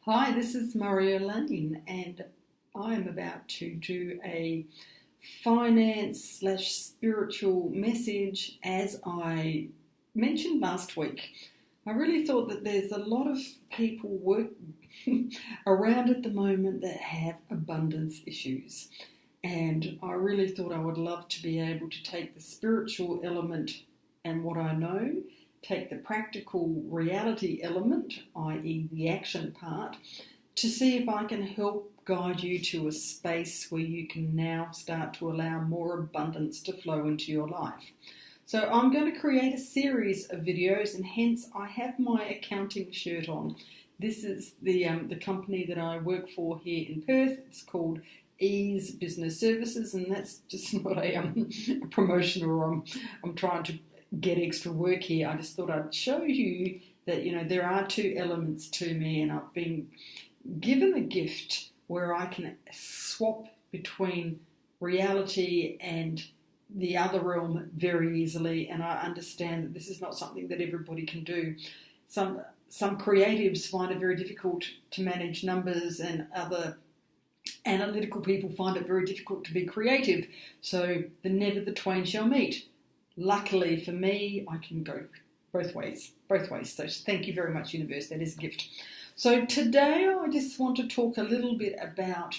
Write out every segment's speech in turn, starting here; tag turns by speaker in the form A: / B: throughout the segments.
A: Hi, this is Maria Lane, and I'm about to do a finance/spiritual message. As I mentioned last week, I really thought that there's a lot of people around at the moment that have abundance issues, and I really thought I would love to be able to take the spiritual element and what I know, take the practical reality element, i.e. the action part, to see if I can help guide you to a space where you can now start to allow more abundance to flow into your life. So I'm going to create a series of videos, and hence I have my accounting shirt on. This is the company that I work for here in Perth. It's called Ease Business Services, and that's just not a promotion, or I'm trying to get extra work here. I just thought I'd show you that, there are two elements to me, and I've been given a gift where I can swap between reality and the other realm very easily, and I understand that this is not something that everybody can do. Some creatives find it very difficult to manage numbers, and other analytical people find it very difficult to be creative. So never the twain shall meet. Luckily for me, I can go both ways. So thank you very much, universe. That is a gift. So today I just want to talk a little bit about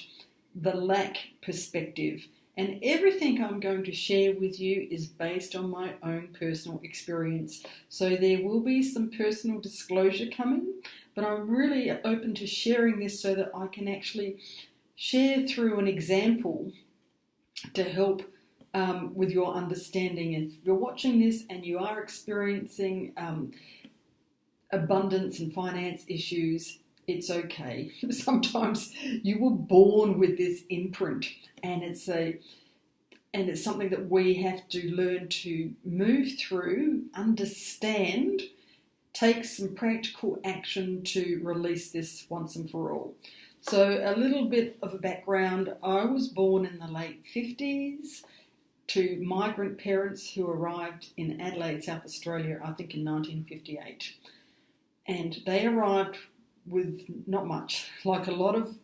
A: the lack perspective. And everything I'm going to share with you is based on my own personal experience. So there will be some personal disclosure coming, but I'm really open to sharing this so that I can actually share through an example to help with your understanding. If you're watching this and you are experiencing abundance and finance issues, it's okay. Sometimes you were born with this imprint, and it's something that we have to learn to move through, understand, take some practical action to release this once and for all. So a little bit of a background. I was born in the late 50s to migrant parents who arrived in Adelaide, South Australia, I think in 1958. And they arrived with not much. Like a lot of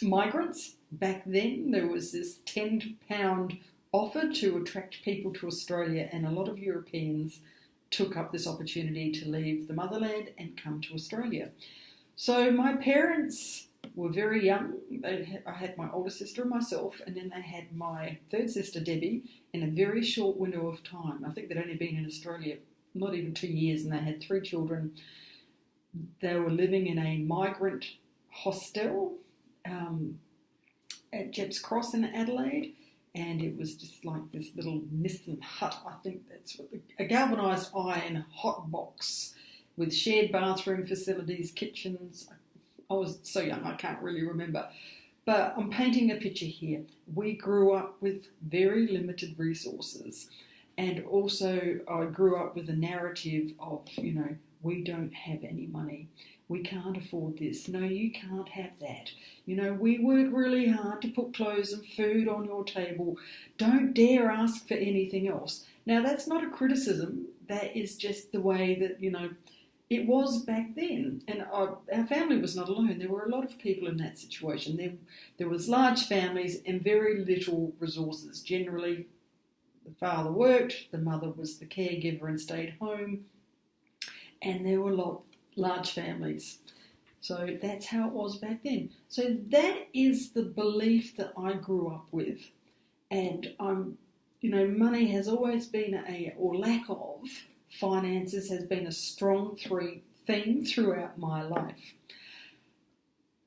A: migrants back then, there was this £10 offer to attract people to Australia, and a lot of Europeans took up this opportunity to leave the motherland and come to Australia. So my parents were very young. I had my older sister and myself, and then they had my third sister, Debbie, in a very short window of time. I think they'd only been in Australia not even 2 years, and they had 3 children. They were living in a migrant hostel at Jepps Cross in Adelaide, and it was just like this little Nissan hut. I think that's what a galvanised iron hot box with shared bathroom facilities, kitchens. I was so young, I can't really remember. But I'm painting a picture here. We grew up with very limited resources. And also I grew up with a narrative of, we don't have any money. We can't afford this. No, you can't have that. We work really hard to put clothes and food on your table. Don't dare ask for anything else. Now, that's not a criticism. That is just the way that, it was back then. And our family was not alone. There were a lot of people in that situation. There was large families and very little resources. Generally, the father worked, the mother was the caregiver and stayed home, and there were large families. So that's how it was back then. So that is the belief that I grew up with. And money has always been or lack of finances has been a strong theme throughout my life.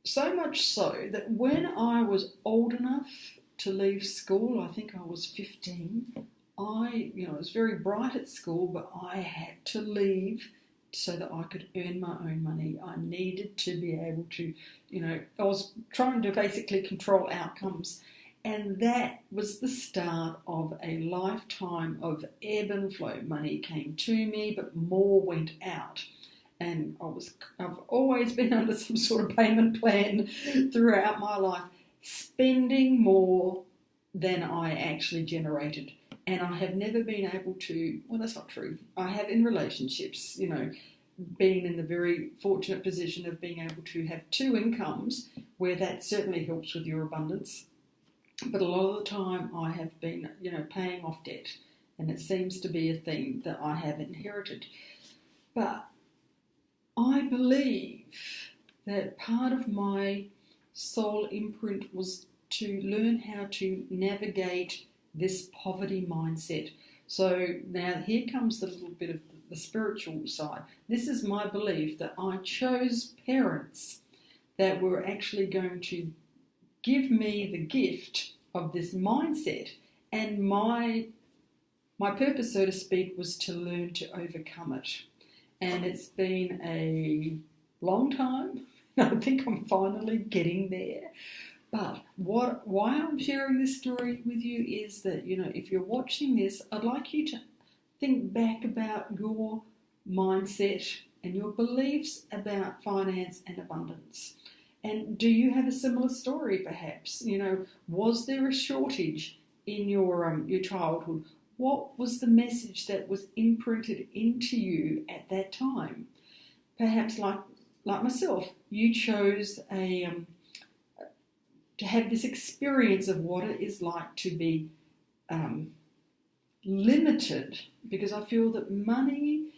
A: So much so that when I was old enough to leave school, I think I was 15, I was very bright at school, but I had to leave so that I could earn my own money. I needed to be able to, I was trying to basically control outcomes. And that was the start of a lifetime of ebb and flow. Money came to me, but more went out. And I've always been under some sort of payment plan throughout my life, spending more than I actually generated. And I have never been able to, well, that's not true. I have in relationships, been in the very fortunate position of being able to have two incomes, where that certainly helps with your abundance. But a lot of the time I have been, paying off debt, and it seems to be a theme that I have inherited. But I believe that part of my soul imprint was to learn how to navigate this poverty mindset. So now here comes the little bit of the spiritual side. This is my belief that I chose parents that were actually going to give me the gift of this mindset, and my purpose, so to speak, was to learn to overcome it. And it's been a long time. I think I'm finally getting there. But why I'm sharing this story with you is that, if you're watching this, I'd like you to think back about your mindset and your beliefs about finance and abundance. And do you have a similar story, perhaps? Was there a shortage in your childhood? What was the message that was imprinted into you at that time? Perhaps, like myself, you chose to have this experience of what it is like to be limited, because I feel that money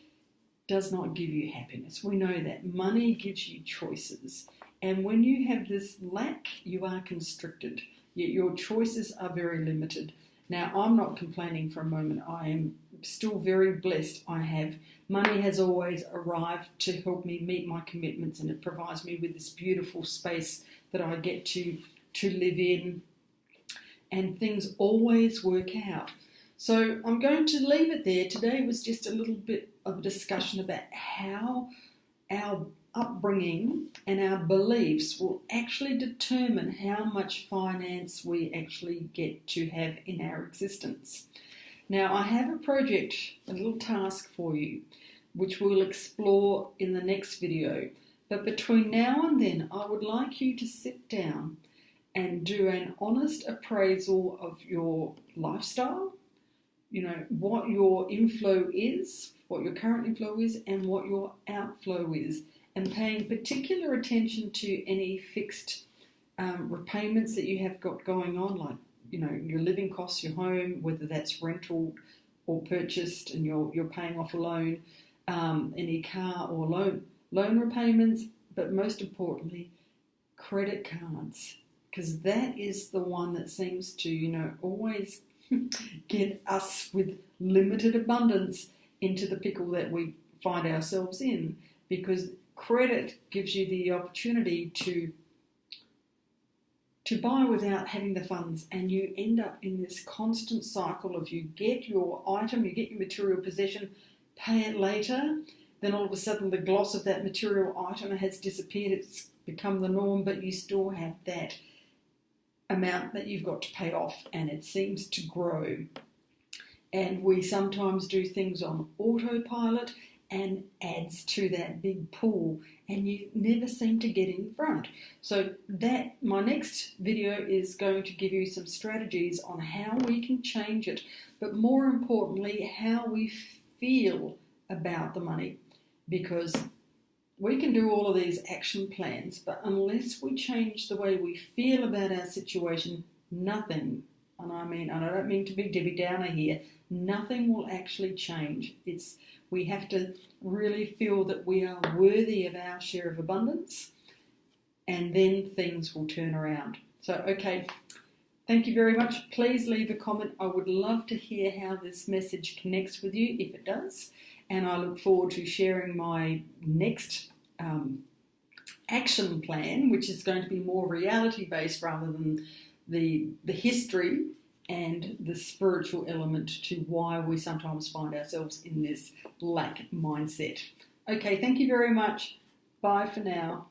A: does not give you happiness. We know that money gives you choices. And when you have this lack, you are constricted. Your choices are very limited. Now, I'm not complaining for a moment. I am still very blessed. Money has always arrived to help me meet my commitments, and it provides me with this beautiful space that I get to live in, and things always work out. So I'm going to leave it there. Today was just a little bit of a discussion about how our upbringing and our beliefs will actually determine how much finance we actually get to have in our existence. Now, I have a project, a little task for you, which we'll explore in the next video. But between now and then, I would like you to sit down and do an honest appraisal of your lifestyle, what your inflow is, what your current inflow is, and what your outflow is, and paying particular attention to any fixed repayments that you have got going on, like, your living costs, your home, whether that's rental or purchased and you're paying off a loan, any car or loan repayments, but most importantly, credit cards, because that is the one that seems to, always get us with limited abundance into the pickle that we find ourselves in, because credit gives you the opportunity to buy without having the funds, and you end up in this constant cycle of you get your item, you get your material possession, pay it later, then all of a sudden the gloss of that material item has disappeared, it's become the norm, but you still have that amount that you've got to pay off, and it seems to grow. And we sometimes do things on autopilot and adds to that big pool, and you never seem to get in front. So that my next video is going to give you some strategies on how we can change it, but more importantly, how we feel about the money, because we can do all of these action plans, but unless we change the way we feel about our situation, nothing, and I don't mean to be Debbie Downer here, nothing will actually change. We have to really feel that we are worthy of our share of abundance, and then things will turn around. So, okay, thank you very much. Please leave a comment. I would love to hear how this message connects with you, if it does. And I look forward to sharing my next action plan, which is going to be more reality-based rather than the history and the spiritual element to why we sometimes find ourselves in this lack mindset. Okay, thank you very much. Bye for now.